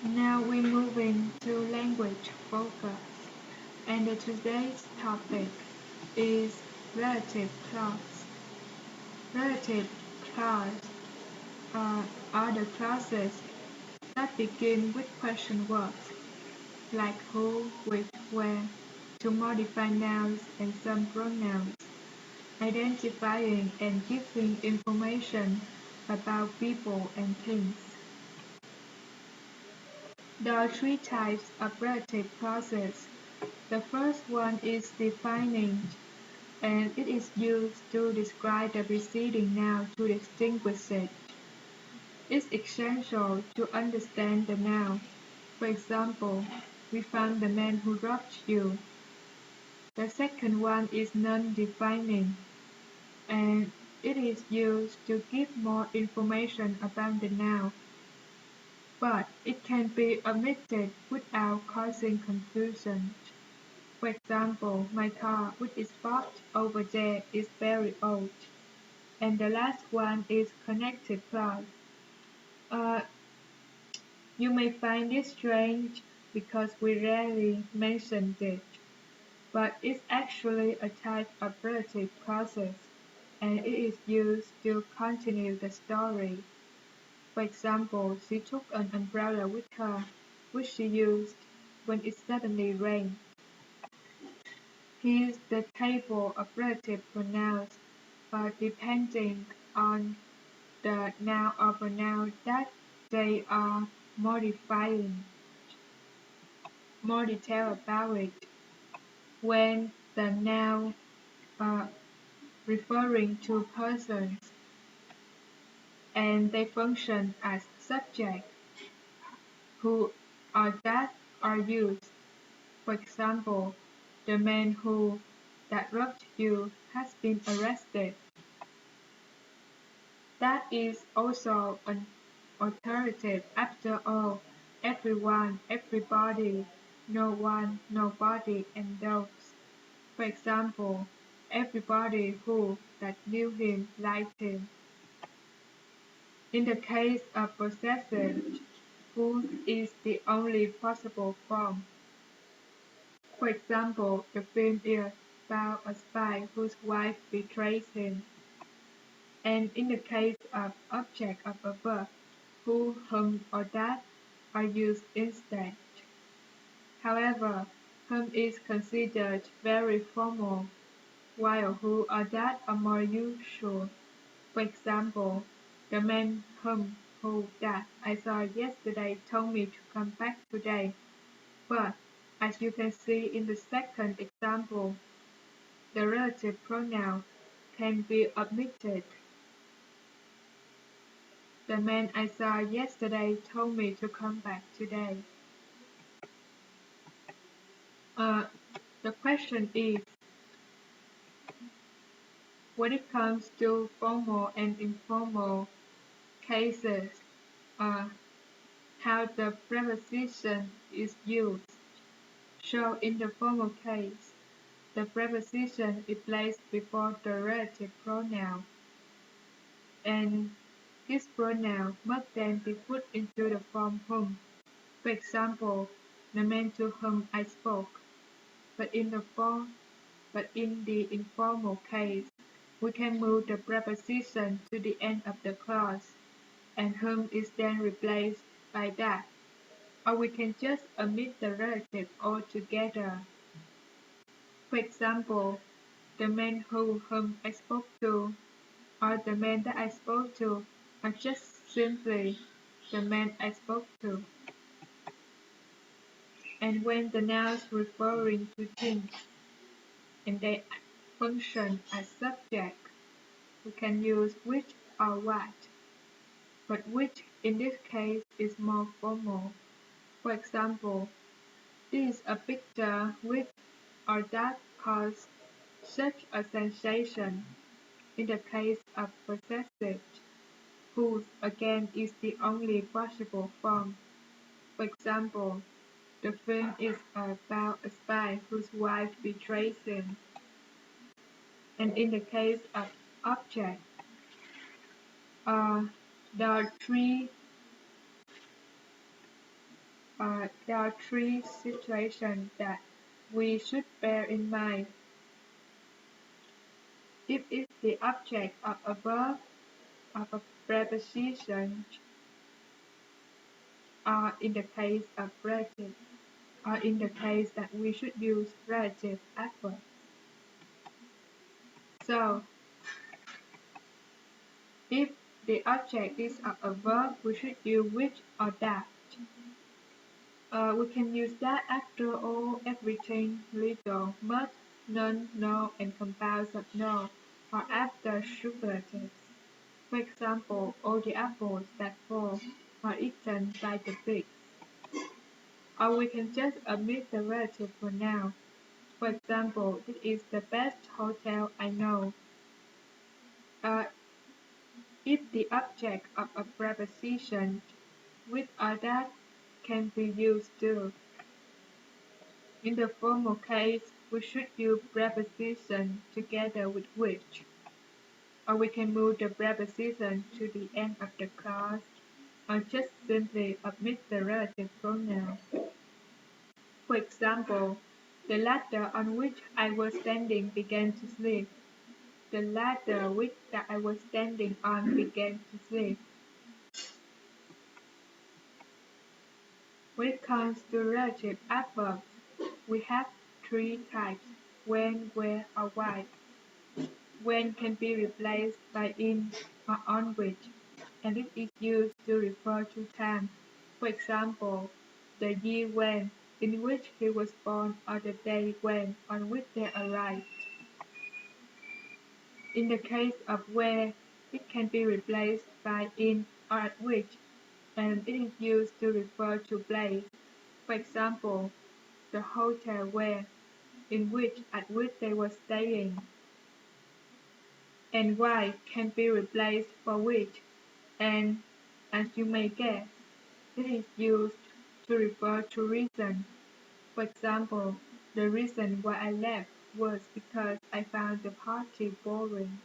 Now we're moving to language focus, and today's topic is relative clause. Relative clause are the clauses that begin with question words like who, which, where to modify nouns and some pronouns, identifying and giving information about people and things. There are three types of relative clauses. The first one is defining, and it is used to describe the preceding noun to distinguish it. It's essential to understand the noun. For example, we found the man who robbed you. The second one is non-defining, and it is used to give more information about the noun, but it can be omitted without causing confusion. For example, my car, which is parked over there, is very old. And the last one is connected clause. Uh, you may find it strange because we rarely mention it, but it's actually a type of relative clauses, and it is used to continue the story. For example, she took an umbrella with her, which she used when it suddenly rained. Here's the table of relative pronouns depending on the noun or pronoun that they are modifying. More detail about it. When the noun referring to persons and they function as subject, who or that are used. For example, the man who that robbed you has been arrested. That is also an alternative. After all, everyone, everybody, no one, nobody, and those. For example, everybody who that knew him liked him. In the case of possessive, who is the only possible form. For example, the film is about a spy whose wife betrays him. And in the case of object of a verb, who, whom, or that are used instead. However, whom is considered very formal, while who or that are more usual. For example, the man who that I saw yesterday told me to come back today. But, as you can see in the second example, the relative pronoun can be omitted. The man I saw yesterday told me to come back today. The question is, when it comes to formal and informal cases, how the preposition is used. So in the formal case, the preposition is placed before the relative pronoun, and this pronoun must then be put into the form whom. For example, the man to whom I spoke. But in the informal case, we can move the preposition to the end of the clause, and whom is then replaced by that. Or we can just omit the relative altogether. For example, the man whom I spoke to, or the man that I spoke to, or just simply the man I spoke to. And when the nouns referring to things and they function as subject, we can use which or what, but which in this case is more formal. For example, this is a picture which or that caused such a sensation. In the case of possessive, whose again is the only possible form. For example, the film is about a spy whose wife betrays him. And in the case of object, there are three There are three situations that we should bear in mind. If it's the object of a verb of a preposition, or in the case of relative, or in the case that we should use relative adverbs. So, if the object is of a verb, we should use which or that. We can use that after all everything, little, much, none, no, and compounds of no, or after superlatives. For example, all the apples that fall are eaten by the pigs. Or we can just omit the relative for now. For example, this is the best hotel I know. Uh, if the object of a preposition with or that can be used too. In the formal case, we should use preposition together with which, or we can move the preposition to the end of the clause, or just simply omit the relative pronoun. For example, the ladder on which I was standing began to slip. The ladder which that I was standing on began to slip. When it comes to relative adverbs, we have three types: when, where, or why. When can be replaced by in or on which, and it is used to refer to time. For example, the year when, in which he was born, or the day when, on which they arrived. In the case of where, it can be replaced by in or at which, and it is used to refer to place. For example, the hotel where, in which, at which they were staying. And why can be replaced for which, and, as you may guess, it is used to refer to reason. For example, the reason why I left was because I found the party boring.